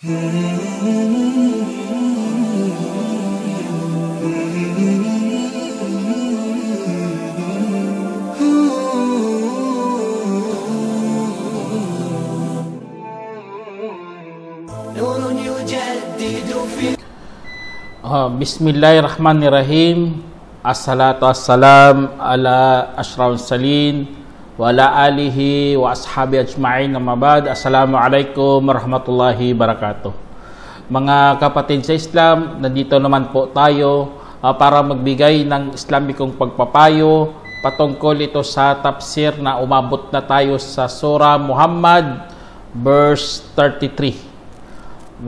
Bismillahirrahmanirrahim. Assalatu wassalam ala asyrafil salin wa ala alihi wa ashabi ajma'in. Amma ba'd. Assalamualaikum warahmatullahi wabarakatuh. Mga kapatid sa Islam, nandito naman po tayo para magbigay ng Islamikong pagpapayo patungkol ito sa tafsir na umabot na tayo sa Surah Muhammad verse 33.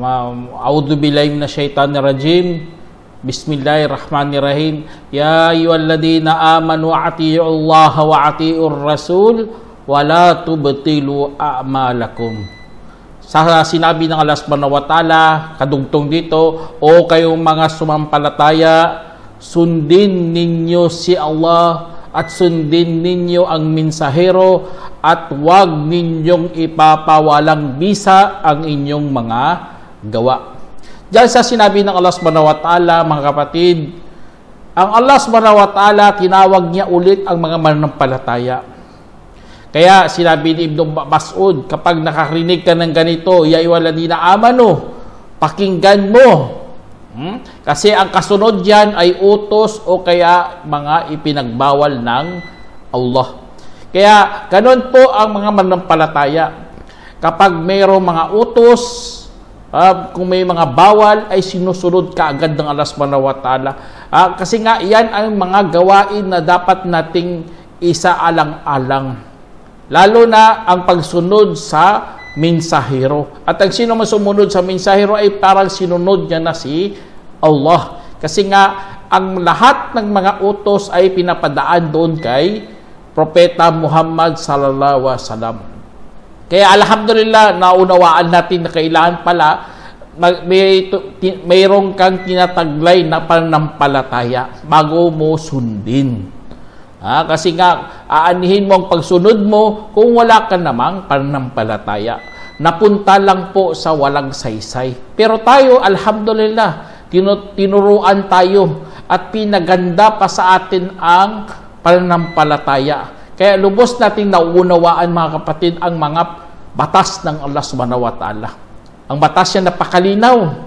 A'udzu billahi minasyaitonir rajim. Bismillahirrahmanirrahim. Ya ayyuhalladzina amanu atii'ullaha wa atii'ur rasul wa la tubtilu a'malakum. Sa sinabi ng Allah Subhanahu wa Ta'ala, kadugtong dito, o kayong mga sumampalataya, sundin ninyo si Allah at sundin ninyo ang mensahero at huwag ninyong ipapawalang bisa ang inyong mga gawa. Diyan sa sinabi ng Allah Subhanahu wa Ta'ala, mga kapatid, ang Allah Subhanahu wa Ta'ala, tinawag niya ulit ang mga mananampalataya. Kaya sinabi ni Ibn Mas'ud, kapag nakarinig ka ng ganito, ya ayyuhalladhina amanu, pakinggan mo. Kasi ang kasunod diyan ay utos o kaya mga ipinagbawal ng Allah. Kaya ganun po ang mga mananampalataya. Kapag mayroong mga utos, kung may mga bawal, ay sinusunod ka agad ng Allah Subhanahu wa Ta'ala. Kasi nga, yan ang mga gawain na dapat nating isaalang-alang. Lalo na ang pagsunod sa mensahero. At ang sino man sumunod sa mensahero ay parang sinunod niya na si Allah. Kasi nga, ang lahat ng mga utos ay pinapadaan doon kay Propeta Muhammad sallallahu alaihi wasallam. Kaya alhamdulillah, naunawaan natin na kailangan pala mayroong kang tinataglay na pananampalataya bago mo sundin. Kasi nga, aanihin mo ang pagsunod mo kung wala ka namang pananampalataya. Napunta lang po sa walang saysay. Pero tayo, alhamdulillah, tinuruan tayo at pinaganda pa sa atin ang pananampalataya. Kaya lubos natin nauunawaan, mga kapatid, ang mga batas ng Allah Subhanahu wa Ta'ala. Ang batas niya napakalinaw.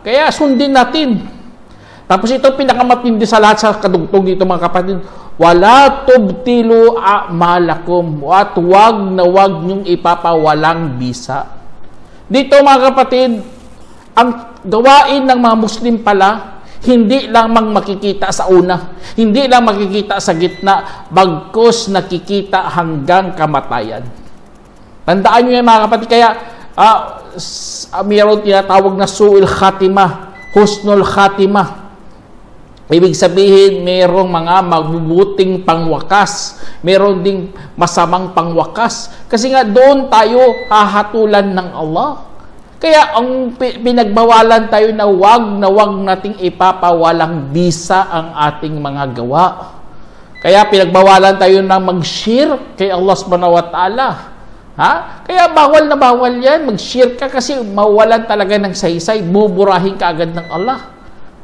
Kaya sundin natin. Tapos ito pinakamatindi sa lahat sa kadugtong dito, mga kapatid. Wala tubtilu a'malakum. At huwag niyong ipapawalang bisa. Dito, mga kapatid, ang gawain ng mga Muslim pala, hindi lamang makikita sa una, hindi lang makikita sa gitna, bagkus nakikita hanggang kamatayan. Tandaan nyo yan, mga kapatid. Kaya mayroon tinatawag na su'il khatimah, husnul khatimah. Ibig sabihin, mayroong mga mabubuting pangwakas, mayroon ding masamang pangwakas. Kasi nga doon tayo hahatulan ng Allah. Kaya ang pinagbawalan tayo na wag nating ipapawalang bisa ang ating mga gawa. Kaya pinagbawalan tayo na mag-share kay Allah Subhanahu wa Ta'ala. Kaya bawal na bawal yan. Mag-share ka kasi mawalan talaga ng saysay. Buburahin ka agad ng Allah.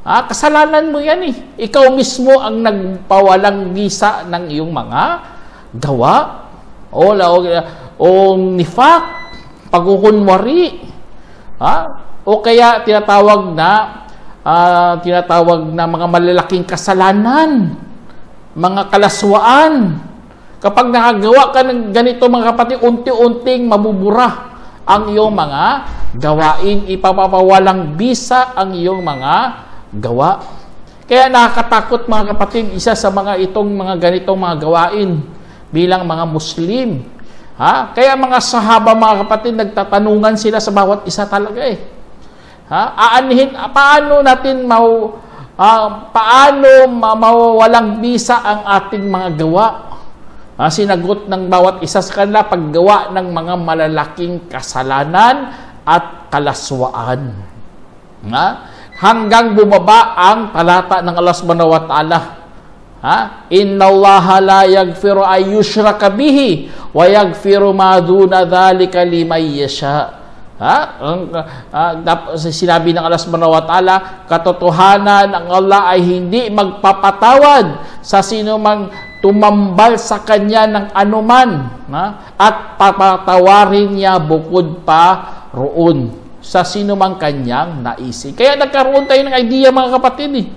Kasalanan mo yan eh. Ikaw mismo ang nagpawalang bisa ng iyong mga gawa. O nifaq, pagkukunwari. O kaya tinatawag na mga malalaking kasalanan, mga kalaswaan. Kapag nakagawa ka ng ganito, mga kapatid, unti-unting mabubura ang iyong mga gawain, ipapawalang bisa ang iyong mga gawa. Kaya nakakatakot, mga kapatid, isa sa mga itong mga ganitong mga gawain bilang mga Muslim. Kaya mga sahaba, mga kapatid, nagtatanungan sila sa bawat isa talaga eh. Paano natin mawawalang bisa ang ating mga gawa? Sinagot ng bawat isa sa kanila, paggawa ng mga malalaking kasalanan at kalaswaan. Hanggang bumaba ang talata ng Allah Subhanahu wa Ta'ala. Inna Allaha la yaghfiru ay yushraka bihi wa yaghfiru ma duna dhalika liman yasha. Sinabi ng Allah subhanahu wa ta'ala, katotohanan ang Allah ay hindi magpapatawad sa sino mang tumambal sa kanya ng anuman, at papatawarin niya bukod pa roon sa sino mang kanyang naisip. Kaya nagkaroon tayo ng idea, mga kapatid.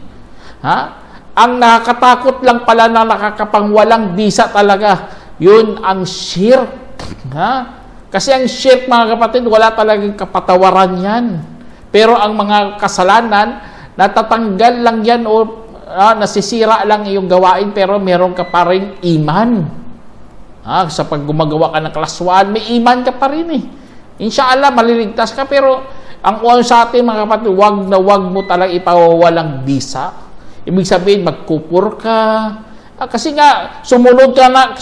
Ang nakakatakot lang pala na nakakapangwalang bisa talaga, yun ang shirk. Kasi ang shirk, mga kapatid, wala talagang kapatawaran yan. Pero ang mga kasalanan, natatanggal lang yan o nasisira lang iyong gawain, pero meron ka pa rin iman. Sa pag gumagawa ka ng class 1, may iman ka pa rin eh. Inshallah, maliligtas ka, pero ang uwan sa atin, mga kapatid, wag na wag mo talagang ipawawalang bisa. Ibig sabihin, magkupur ka. Kasi nga, sumunod ka nga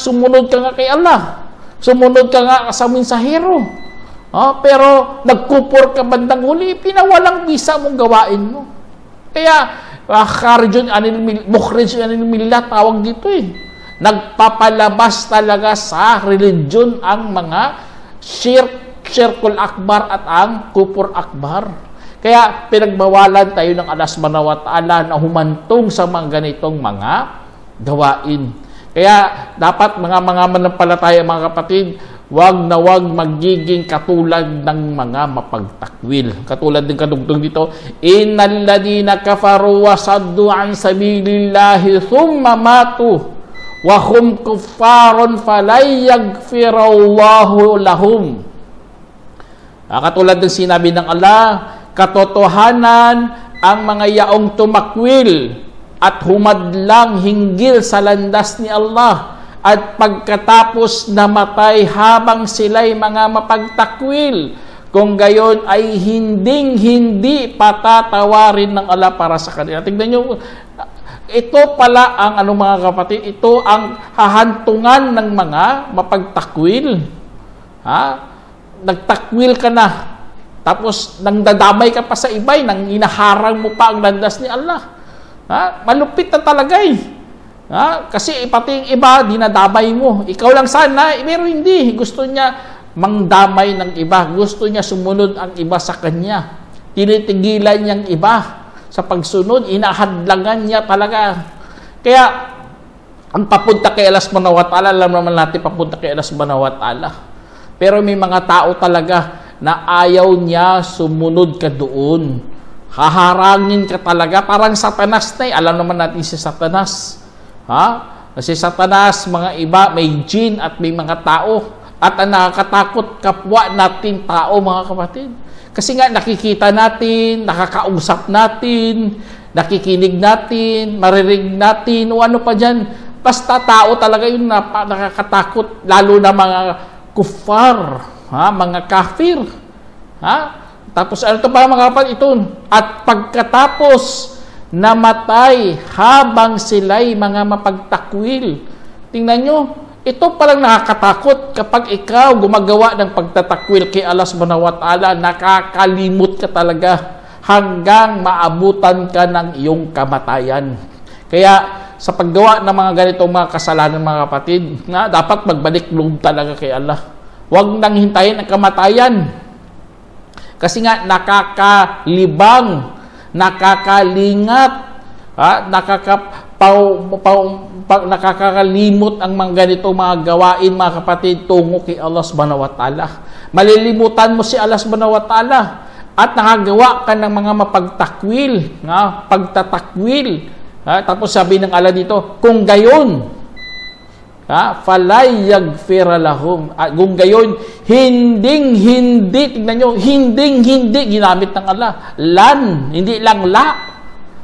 kay Allah. Sumunod ka nga sa mensahero. Pero nagkupur ka bandang huli, pinawalang bisa mong gawain mo. Kaya, mukhrij anil millah, tawag dito eh. Nagpapalabas talaga sa religion ang mga syirkul akbar at ang kupur akbar. Kaya pinagbawalan tayo ng Allah subhanahu wa ta'ala na humantong sa mga ganitong mga gawain. Kaya dapat mga manampalataya, mga kapatid, wag na wag magiging katulad ng mga mapagtakwil. Katulad din kadugtong dito, innal ladina kafaru wa saddu an sabilillahi thumma matu wa hum kuffarun falayaghfirallahu lahum. Katulad ng sinabi ng Allah, katotohanan ang mga yaong tumakwil at humadlang hinggil sa landas ni Allah at pagkatapos namatay habang sila'y mga mapagtakwil, kung gayon ay hindi patatawarin ng Allah para sa kanila. Tingnan nyo, ito pala ang mga kapatid, ito ang hahantungan ng mga mapagtakwil. Nagtakwil ka na, tapos nang dadamay ka pa sa iba'y, nang inaharang mo pa ang landas ni Allah. Malupit na talaga eh. Kasi pati yung iba, dinadamay mo. Ikaw lang sana, pero hindi. Gusto niya mangdamay ng iba. Gusto niya sumunod ang iba sa kanya. Tinitigilan niyang iba sa pagsunod. Inahadlangan niya talaga. Kaya, ang papunta kay Allah subhanahu wa ta'ala, alam naman natin papunta kay Allah subhanahu wa ta'ala. Pero may mga tao talaga na ayaw niya sumunod ka doon. Haharangin ka talaga, parang Satanas na eh. Alam naman natin si Satanas. Si Satanas, mga iba, may jin at may mga tao. At ang nakakatakot, kapwa natin tao, mga kapatid. Kasi nga, nakikita natin, nakakausap natin, nakikinig natin, maririnig natin, o ano pa dyan. Basta tao talaga yun na nakakatakot, lalo na mga kuffar, mga kafir. Tapos ano ito pa, mga kapatid, ito. At pagkatapos namatay habang sila'y mga mapagtakwil. Tingnan nyo, ito palang nakakatakot kapag ikaw gumagawa ng pagtatakwil kay Allah subhanahu wa ta'ala, nakakalimot ka talaga hanggang maabutan ka ng iyong kamatayan. Kaya sa paggawa ng mga ganitong mga kasalanan, mga kapatid, dapat magbalik loob talaga kay Allah. Huwag nang hintayin ang kamatayan. Kasi nga, nakakalibang, nakakalingat, nakakalimot ang mga ganitong mga gawain, mga kapatid, tungo kay Allah subhanahu wa ta'ala. Malilimutan mo si Allah subhanahu wa ta'ala at nakagawa ka ng mga mapagtakwil, pagtatakwil. Tapos sabi ng Allah dito, kung gayon, falay yaghfira lahum. Kung gayon, hindi, tingnan nyo, hindi, ginamit ng Allah. Lan, hindi lang la.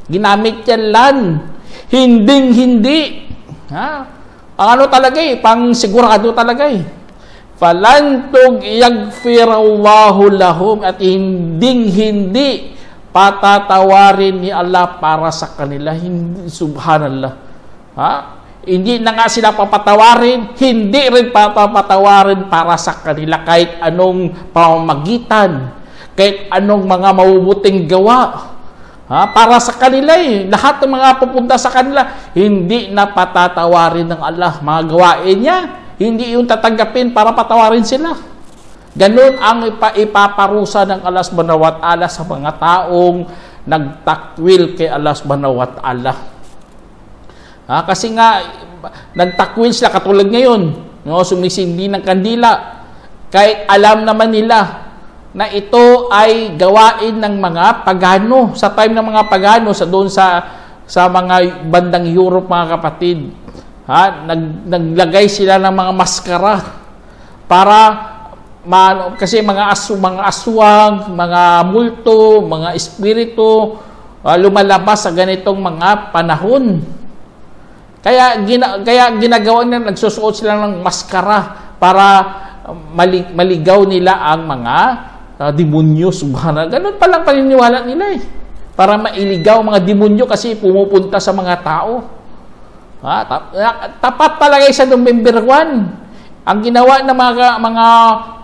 Ginamit yan lan. Hindi. Ang ano talaga eh, pang sigurado talaga eh. Falantog yaghfirallahu lahum, at hindi patatawarin ni Allah para sa kanila. Hindi, subhanallah. Hindi na nga sila papatawarin, hindi rin papatawarin para sa kanila kahit anong pamamagitan, kahit anong mga mabubuting gawa. Para sa kanila eh. Lahat ng mga pupunta sa kanila, hindi na patatawarin ng Allah. Mga gawain niya, hindi yung tatanggapin para patawarin sila. Ganun ang ipaparusa ng Allah subhanahu wa ta'ala sa mga taong nagtakwil kay Allah subhanahu wa ta'ala. Kasi nga, nagtakwil sila katulad ngayon, no, sumisindi ng kandila. Kahit alam naman nila na ito ay gawain ng mga pagano. Sa time ng mga pagano, doon sa mga bandang Europe, mga kapatid, naglagay sila ng mga maskara para kasi mga aswang, mga multo, mga espiritu lumalabas sa ganitong mga panahon. Kaya ginagawa nila, nagsusuot sila ng maskara para maligaw nila ang mga demonyo, subhanallah. Ganun palang paniniwala nila para mailigaw mga demonyo kasi pumupunta sa mga tao. Tapat talaga sa November 1. Ang ginawa ng mga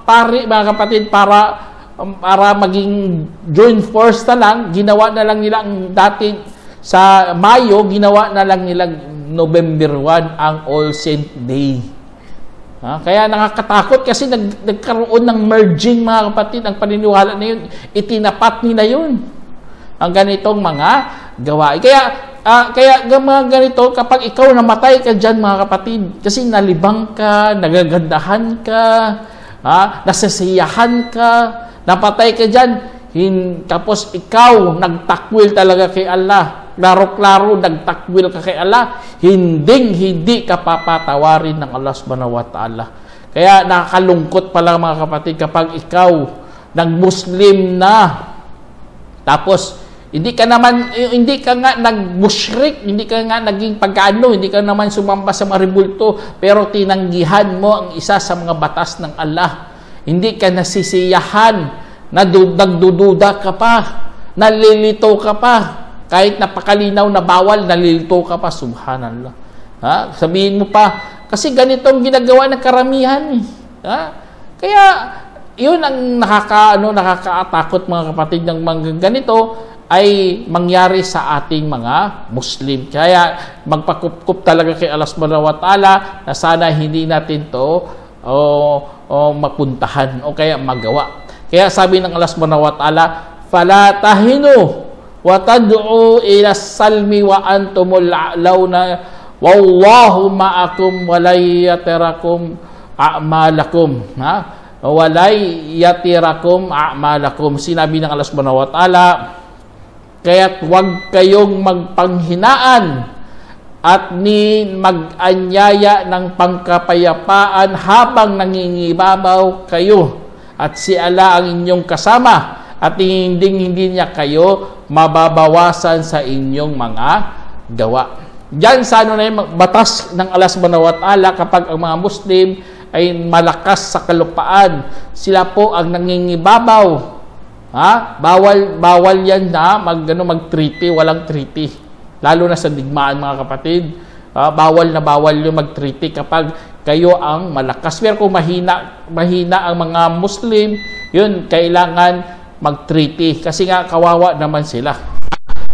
pari, mga kapatid, para maging joint force na lang, ginawa na lang nila ang dati sa Mayo, ginawa na lang nila November 1 ang All Saint Day. Kaya nakakatakot kasi nagkaroon ng merging, mga kapatid, ang paniniwala na yun. Itinapat nila yun. Ang ganitong mga gawain. Kaya mga ganito, kapag ikaw namatay ka dyan, mga kapatid, kasi nalibang ka, nagagandahan ka, nasasiyahan ka, napatay ka dyan, tapos ikaw nagtakwil talaga kay Allah, klaro-klaro nagtakwil ka kay Allah, hindi ka papatawarin ng Allah subhanahu wa ta'ala. Kaya nakakalungkot pala, mga kapatid, kapag ikaw nag-Muslim na, tapos hindi ka nga nag-mushrik, hindi ka nga naging pagkaano, hindi ka naman sumamba sa mga rebulto, pero tinanggihan mo ang isa sa mga batas ng Allah. Hindi ka nasisiyahan, nagdududa ka pa, nalilito ka pa, kahit napakalinaw na bawal, nalilito ka pa, subhanallah. Sabihin mo pa, kasi ganitong ginagawa ng karamihan. Kaya, yun ang nakakaatakot, mga kapatid, ng mga ganito, ay mangyari sa ating mga Muslim. Kaya magpakup talaga kay Allah subhanahu wa ta'ala na sana hindi natin to mapuntahan o kaya magawa. Kaya sabi ng Allah subhanahu wa ta'ala, "Fala tahinu wa tad'u ila salmi wa antumul a'launa wallahu ma'akum wa la yatirakum a'malakum." Walay yatirakum a'malakum. Sinabi ng Allah subhanahu wa ta'ala, kaya't huwag kayong magpanghinaan at mag-anyaya ng pangkapayapaan habang nangingibabaw kayo. At si Allah ang inyong kasama at hindi niya kayo mababawasan sa inyong mga gawa. Diyan sa na yung batas ng Allah subhanahu wa ta'ala, kapag ang mga Muslim ay malakas sa kalupaan, sila po ang nangingibabaw. Bawal yan na mag-treaty, walang treaty. Lalo na sa digmaan, mga kapatid. Bawal yung mag-treaty kapag kayo ang malakas. Pero kung mahina ang mga Muslim, yun, kailangan mag-treaty. Kasi nga, kawawa naman sila.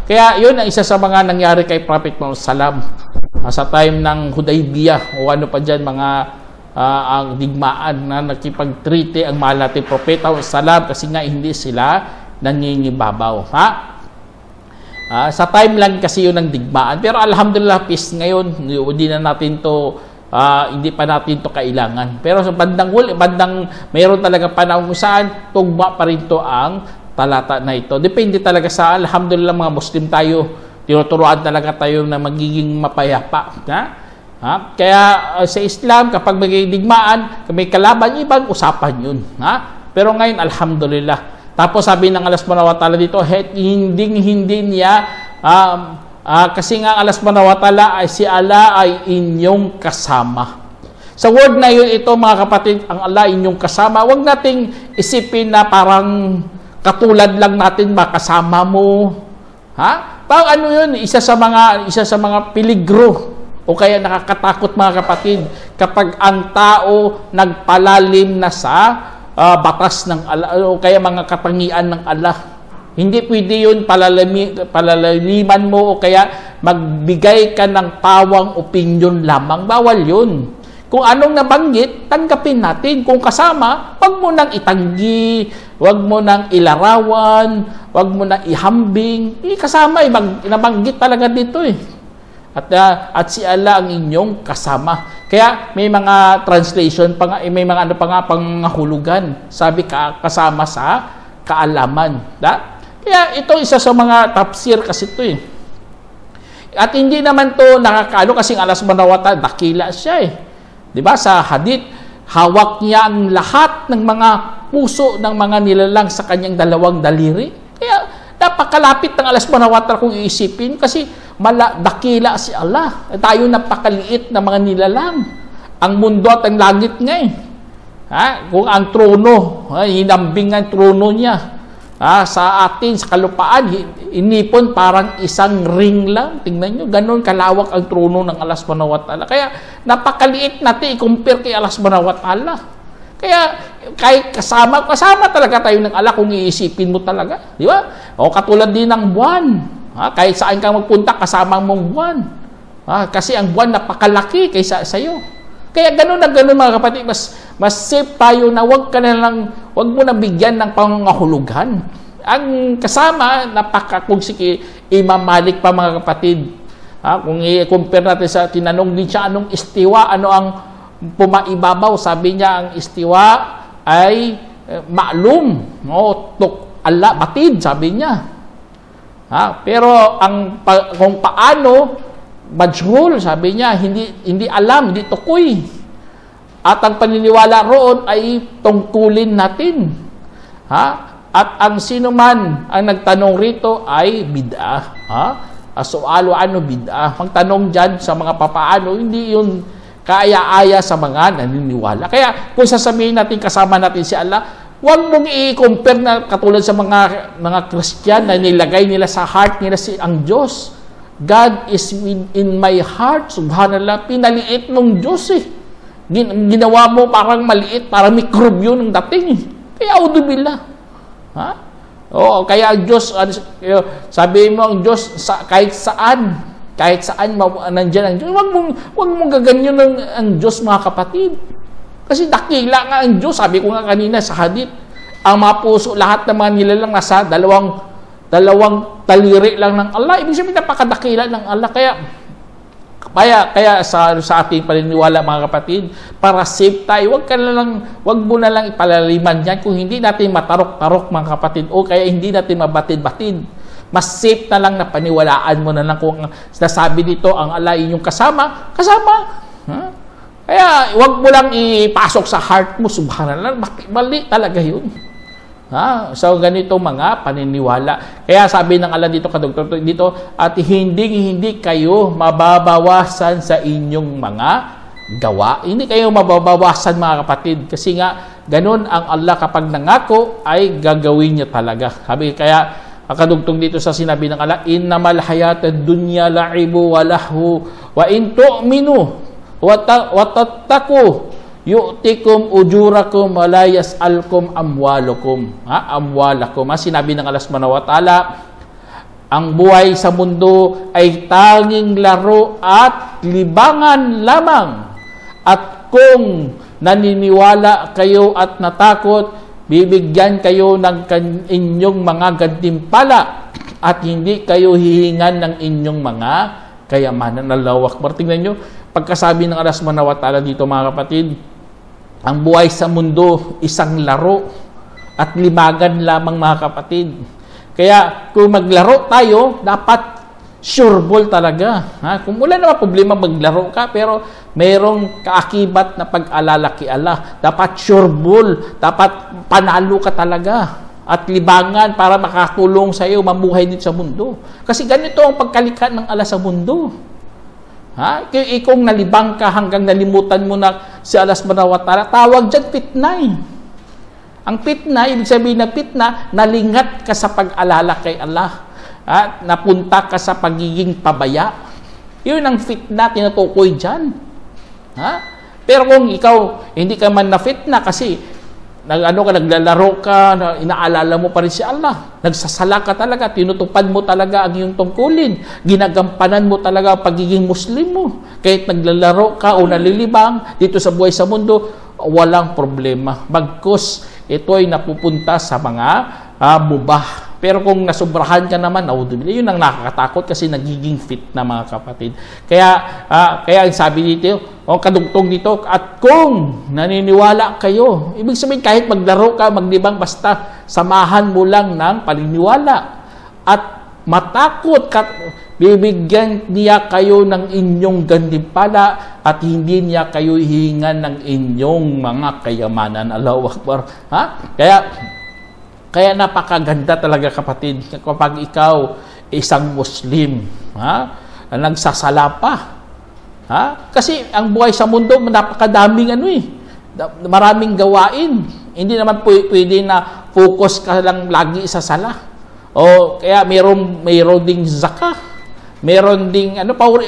Kaya yun ang isa sa mga nangyari kay Prophet Muhammad Salam sa time ng Hudaybiyah o ano pa dyan, ang digmaan na nakipag-treaty ang mahal natin Propeta Salam kasi nga hindi sila nangingibabaw. Sa time lang kasi yun ang digmaan. Pero alhamdulillah, peace ngayon. Hindi pa natin to kailangan. Pero sa mayroon talaga panahon kung saan tugma pa rin to ang talata na ito. Depende talaga sa alhamdulillah mga Muslim tayo. Tinuturuan talaga tayo na magiging mapayapa. Kaya sa Islam, kapag may digmaan, may kalaban, ibang usapan yun. Pero ngayon, alhamdulillah. Tapos sabi ng Allah subhanahu wa ta'ala dito, hindi niya, kasi nga Allah subhanahu wa ta'ala, si Allah ay inyong kasama. Sa word na yun, ito mga kapatid, ang Allah inyong kasama, huwag nating isipin na parang katulad lang natin makasama mo. Parang ano yun, isa sa mga peligro. O kaya nakakatakot, mga kapatid, kapag ang tao nagpalalim na sa batas ng Allah o kaya mga katangian ng Allah. Hindi pwede yun palaliman mo o kaya magbigay ka ng pawang opinion lamang. Bawal yun. Kung anong nabanggit, tanggapin natin. Kung kasama, wag mo nang itanggi, wag mo nang ilarawan, wag mo nang ihambing. Kasama, nabanggit talaga dito eh. At si Allah ang inyong kasama. Kaya may mga translation, may mga ano pa nga pangahulugan. Sabi kasama sa kaalaman. Kaya ito isa sa mga tafsir kasi ito eh. At hindi naman to nakakaano kasi Allah subhanahu wa ta'ala, dakila siya eh. Diba? Sa hadith, hawak niya ang lahat ng mga puso ng mga nilalang sa kanyang dalawang daliri. Kaya napakalapit ng Allah subhanahu wa ta'ala kung iisipin kasi dakila si Allah. Tayo napakaliit na mga nilalang. Ang mundo at ang langit nga eh. Kung ang trono, hinambing ang trono niya sa atin, sa kalupaan, inipon parang isang ring lang. Tingnan nyo, ganun kalawak ang trono ng Allah subhanahu wa ta'ala. Kaya napakaliit natin i-compare kay Allah subhanahu wa ta'ala. Kaya kahit kasama talaga tayo ng Allah kung iisipin mo talaga. Di ba? O katulad din ng buwan. Kahit saan ka magpunta, kasama mong buwan. Kasi ang buwan napakalaki kaysa sa'yo. Kaya gano'n na gano'n mga kapatid, mas safe tayo na wag mo na bigyan ng pangangahulugan. Ang kasama, kung sige, imamalik pa mga kapatid. Kung i-compare natin sa tinanong din siya, anong istiwa, ano ang pumaibabaw, sabi niya, ang istiwa ay ma'lum, Allah, batid, sabi niya. Pero kung paano, majhul, sabi niya, hindi alam, hindi tukoy. At ang paniniwala roon ay tungkulin natin. At ang sino man ang nagtanong rito ay bid'ah. Su'alu ano bid'ah. Magtanong dyan sa mga papaano, hindi yun kaaya-aya sa mga naniniwala. Kaya kung sasabihin natin kasama natin si Allah, huwag mong i-compare na katulad sa mga Christian na nilagay nila sa heart nila ang Diyos. God is in my heart. Subhanallah, pinaliit ng Diyos eh. Ginawa mo parang maliit, parang mikrobyo ng dating eh. Kaya audubillah. Kaya ang Diyos, sabi mo ang Diyos, kahit saan nandyan ang Diyos. Huwag mong gaganyan ang Diyos mga kapatid. Kasi dakila nga ang Diyos. Sabi ko nga kanina sa hadith, ang mga puso, lahat ng mga nilalang nasa dalawang taliri lang ng Allah. Ibig sabihin, napakadakila ng Allah. Kaya sa ating paniniwala mga kapatid, para safe tayo, wag mo na lang ipalaliman yan kung hindi natin matarok-tarok mga kapatid o kaya hindi natin mabatid-batid. Mas safe na lang na paniwalaan mo na lang kung nasabi dito ang Allah inyong kasama. Kaya wag mo lang ipasok sa heart mo, subhanallah, mali talaga yun. So ganito mga paniniwala. Kaya sabi ng Allah dito, kadugtong dito, at hindi kayo mababawasan sa inyong mga gawa. Hindi kayo mababawasan mga kapatid. Kasi nga, ganun ang Allah kapag nangako ay gagawin niya talaga. Sabi kaya, kadugtong dito sa sinabi ng Allah, innamal hayatad dunya la'ibu wa lahu wa in tu'minu wa tattaku yu'tikum ujurakum wa la yas'alkum amwalakum. Sinabi ng Allah subhanahu wa ta'ala, ang buhay sa mundo ay tanging laro at libangan lamang. At kung naniniwala kayo at natakot, bibigyan kayo ng inyong mga gantimpala at hindi kayo hihingan ng inyong mga kayamanan. Allahu Akbar. Tingnan nyo, pagkasabi ng Allah subhanahu wa ta'ala dito mga kapatid, ang buhay sa mundo, isang laro at limagan lamang mga kapatid. Kaya kung maglaro tayo, dapat sure ball talaga. Kung wala naman problema maglaro ka, pero mayroong kaakibat na pag-alala kay Allah. Dapat sure ball, dapat panalo ka talaga. At libangan para makatulong sa iyo mamuhay dito sa mundo. Kasi ganito ang pagkalikha ng Allah sa mundo. Kaya kung nalibang ka hanggang nalimutan mo na si Allah subhanahu wa ta'ala, tawag dyan fitnay. Ang fitna, ibig sabihin ng fitna, nalingat ka sa pag-alala kay Allah. Napunta ka sa pagiging pabaya. Yun ang fitna, tinutukoy dyan. Pero kung ikaw, hindi ka man na fitna kasi naglalaro ka, inaalala mo pa rin si Allah. Nagsasala ka talaga, tinutupad mo talaga ang iyong tungkulin. Ginagampanan mo talaga ang pagiging Muslim mo. Kahit naglalaro ka o nalilibang dito sa buhay sa mundo, walang problema. Bagkus, ito ay napupunta sa mga mubah. Pero kung nasubrahan ka naman, yun ang nakakatakot kasi nagiging fit na mga kapatid. Kaya ang sabi dito, kadugtong dito, at kung naniniwala kayo, ibig sabihin kahit maglaro ka, maglibang, basta samahan mo lang ng paniniwala. At matakot ka, bibigyan niya kayo ng inyong gantimpala at hindi niya kayo hihingan ng inyong mga kayamanan. Allahu Akbar. Kaya napakaganda talaga kapatid kapag ikaw isang Muslim, nagsasala pa. Kasi ang buhay sa mundo napakadaming maraming gawain. Hindi naman pwede na focus ka lang lagi sa sala. O kaya mayroon ding zakah. Meron ding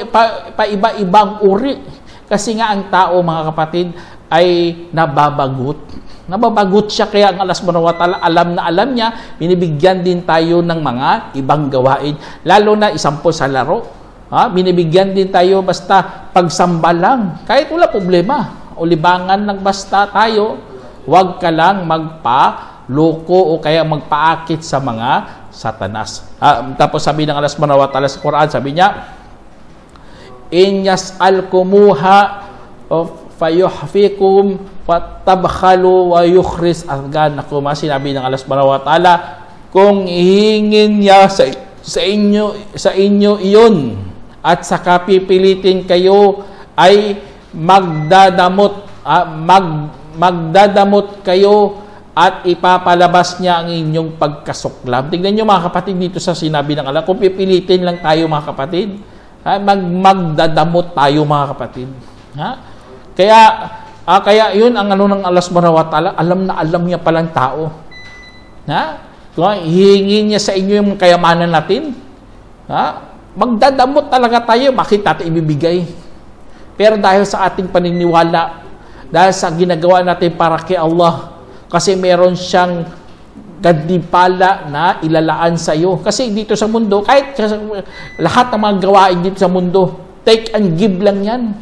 pa iba-ibang uri. Kasi nga ang tao mga kapatid ay nababagot. Nababagot siya, kaya ang Allah subhanahu wa ta'ala alam na alam niya, binibigyan din tayo ng mga ibang gawain. Lalo na isampol sa laro. Binibigyan din tayo basta pagsamba lang. Kahit wala problema. O libangan lang basta tayo, huwag ka lang magpa-loko o kaya magpaakit sa mga satanas. Tapos sabi ng Allah subhanahu wa ta'ala sa Quran, sabi niya, in yas'alkumuha fayuhfikum fatabkhalu wa yukhris arganakum. Sinabi ng Allah subhanahu wa ta'ala, kung ihingin niya sa inyo iyon at saka pipilitin kayo ay magdadamot kayo at ipapalabas niya ang inyong pagkasuklam. Tingnan niyo mga kapatid dito sa sinabi ng Allah, kung pipilitin lang tayo mga kapatid, magdadamot tayo mga kapatid. Kaya yun ang ng Allah subhanahu wa ta'ala, alam na alam niya palang tao. Hihingin niya sa inyo yung kayamanan natin. Magdadamot talaga tayo, bakit natin ibibigay? Pero dahil sa ating paniniwala, dahil sa ginagawa natin para kay Allah, kasi meron siyang gantimpala na ilalaan sa iyo. Kasi dito sa mundo, kahit lahat ng mga gawain dito sa mundo, take and give lang yan.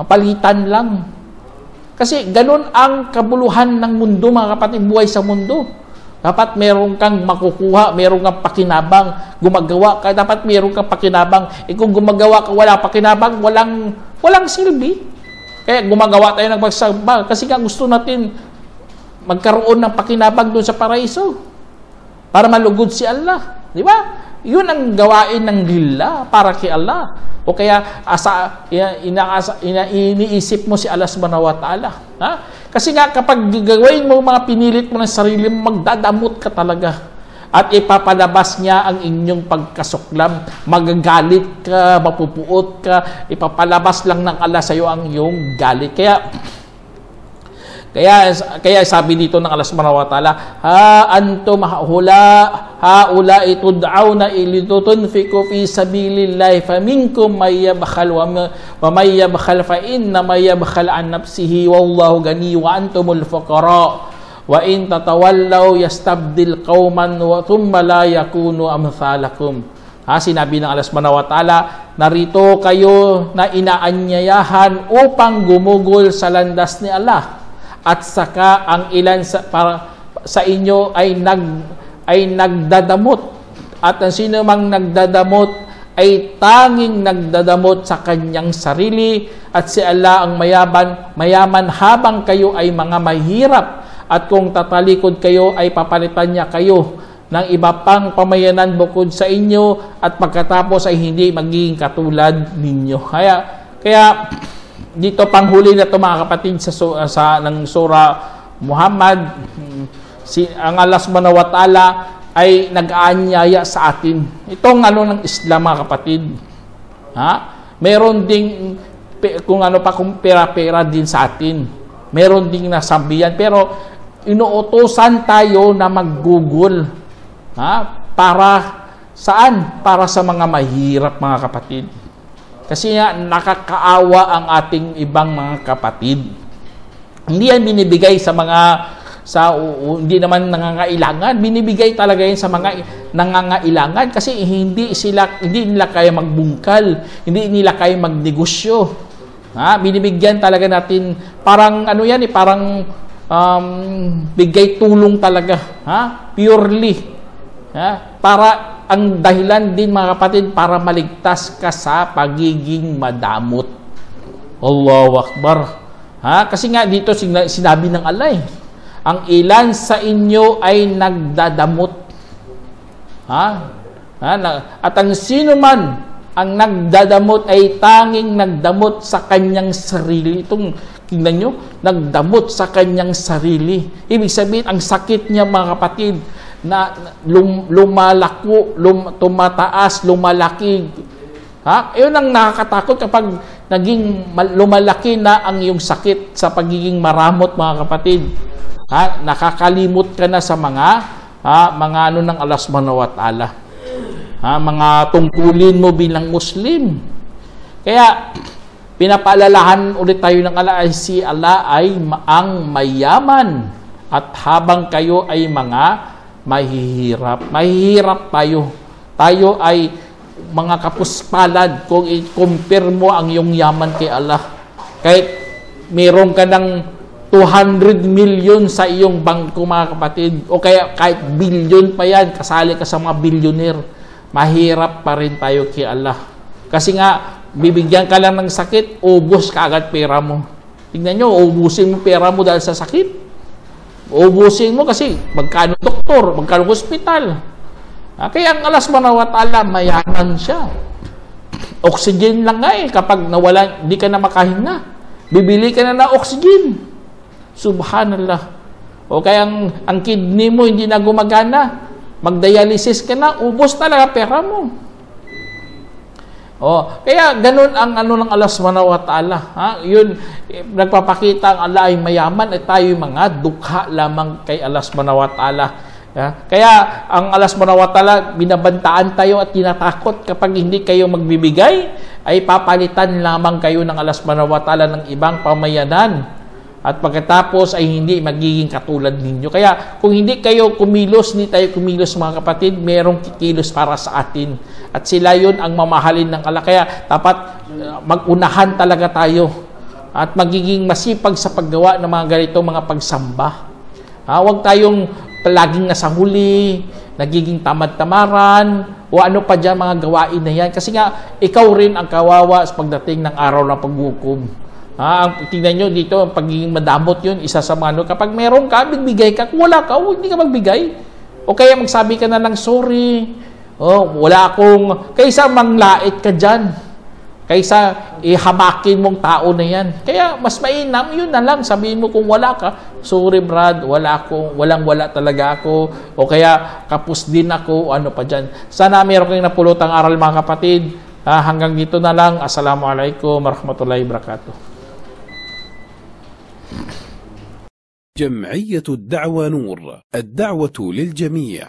Palitan lang. Kasi ganun ang kabuluhan ng mundo, mga kapatid, buhay sa mundo. Dapat meron kang makukuha, meron kang pakinabang, gumagawa ka, dapat meron kang pakinabang. Kung gumagawa ka, wala pakinabang, walang silbi. Kaya gumagawa tayo ng pagsamba kasi nga gusto natin magkaroon ng pakinabang doon sa paraiso para malugod si Allah. Di ba? Yun ang gawain ng lillah para kay Allah. O kaya iniisip mo si Allah subhanahu wa ta'ala. Kasi nga kapag gagawin mo mga pinilit mo ng sarili mo, magdadamot ka talaga. At ipapalabas niya ang inyong pagkasuklam. Magagalit ka, mapupuot ka, ipapalabas lang ng Allah sa iyo ang iyong galit. Kaya sabi dito ng Allah subhanahu wa ta'ala, antum haula'i tud'auna litunfiqu fi sabilillahi faminkum may yabkhal wa may yabkhal fa inna may yabkhal an nafsihi wallahu ghani wa antumul fuqara wa in tatawallaw yastabdil qauman wa thumma la yakunu amsalakum. Sinabi ng Allah subhanahu wa ta'ala, narito kayo na inaanyayahan upang gumugol sa landas ni Allah. At saka ang ilan sa inyo ay nagdadamot. At ang sino mang nagdadamot ay tanging nagdadamot sa kanyang sarili. At si Allah ang mayaman habang kayo ay mga mahirap. At kung tatalikod kayo ay papalitan niya kayo ng iba pang pamayanan bukod sa inyo. At pagkatapos ay hindi magiging katulad ninyo. Kaya dito panghuli na ito mga kapatid ng surah Muhammad, ang Allah subhanahu wa ta'ala ay nag-aanyaya sa atin. Itong ng Islam mga kapatid. Meron ding kung pera-pera din sa atin. Meron ding nasabihan. Pero inuutosan tayo na mag-google. Para saan? Para sa mga mahirap mga kapatid. Kasi nga, nakakaawa ang ating ibang mga kapatid. Hindi yan binibigay sa mga hindi naman nangangailangan. Binibigay talaga yan sa mga nangangailangan kasi hindi nila kaya magbungkal, hindi nila kaya magnegosyo. Binibigyan talaga natin, parang ano yan parang bigay tulong talaga, purely. Para ang dahilan din mga kapatid para maligtas ka sa pagiging madamot. Allahu Akbar. Kasi nga dito sinabi ng Allah, ang ilan sa inyo ay nagdadamot. At ang sino man ang nagdadamot ay tanging nagdamot sa kanyang sarili. Itong tingnan nyo, nagdamot sa kanyang sarili. Ibig sabihin, ang sakit niya mga kapatid, na lumalako, tumataas, lumalaki. Yun ang nakakatakot kapag naging lumalaki na ang iyong sakit sa pagiging maramot mga kapatid. Nakakalimot ka na sa mga ano ng Allah Subhanahu wa Ta'ala. Mga tungkulin mo bilang Muslim. Kaya pinapaalalahan ulit tayo ng Allah ay si Allah ay ang mayaman at habang kayo ay mga mahihirap tayo. Tayo ay mga kapuspalad kung i-compare mo ang iyong yaman kay Allah. Kahit meron ka ng 200 million sa iyong bangko mga kapatid, o kaya kahit billion pa yan, kasali ka sa mga billionaire, mahirap pa rin tayo kay Allah. Kasi nga, bibigyan ka lang ng sakit, ubos ka agad pera mo. Tingnan nyo, ubusin mo pera mo dahil sa sakit. Ubusin mo kasi magkano doktor, magkano hospital. Kaya ang Allah Subhanahu wa Ta'ala mayaman siya. Oxygen lang nga kapag nawala, hindi ka na makahinga. Bibili ka na ng oxygen. Subhanallah. O kaya ang kidney mo hindi na gumagana. Magdialysis ka na, ubos talaga pera mo. Kaya ganun ang ano ng Allah Subhanahu wa Ta'ala. Yun, nagpapakita ang Allah ay mayaman at tayo mga dukha lamang kay Allah Subhanahu wa Ta'ala. Kaya ang Allah Subhanahu wa Ta'ala, binabantaan tayo at tinatakot kapag hindi kayo magbibigay, ay papalitan lamang kayo ng Allah Subhanahu wa Ta'ala ng ibang pamayanan. At pagkatapos ay hindi magiging katulad ninyo. Kaya kung hindi kayo kumilos, hindi tayo kumilos mga kapatid, merong kikilos para sa atin. At sila yun ang mamahalin ng Allah. Kaya dapat magunahan talaga tayo at magiging masipag sa paggawa ng mga ganito mga pagsamba. Huwag tayong laging nasa huli, nagiging tamad-tamaran, o ano pa dyan mga gawain na yan. Kasi nga, ikaw rin ang kawawa sa pagdating ng araw ng paghukom. Tingnan nyo dito, ang pagiging madamot yun, isa sa mga ano, kapag meron ka, magbigay ka. Kung wala ka, hindi ka magbigay. O kaya magsabi ka na ng sorry. Wala akong, kaysa manglait ka dyan. Kaysa ihamakin mong tao na yan. Kaya mas mainam, yun na lang. Sabihin mo kung wala ka, sorry Brad, walang-wala talaga ako. O kaya kapus din ako, o ano pa dyan. Sana meron kayong napulutang aral mga kapatid. Hanggang dito na lang. Assalamualaikum warahmatullahi wabarakatuh. جمعية الدعوة نور، الدعوة للجميع.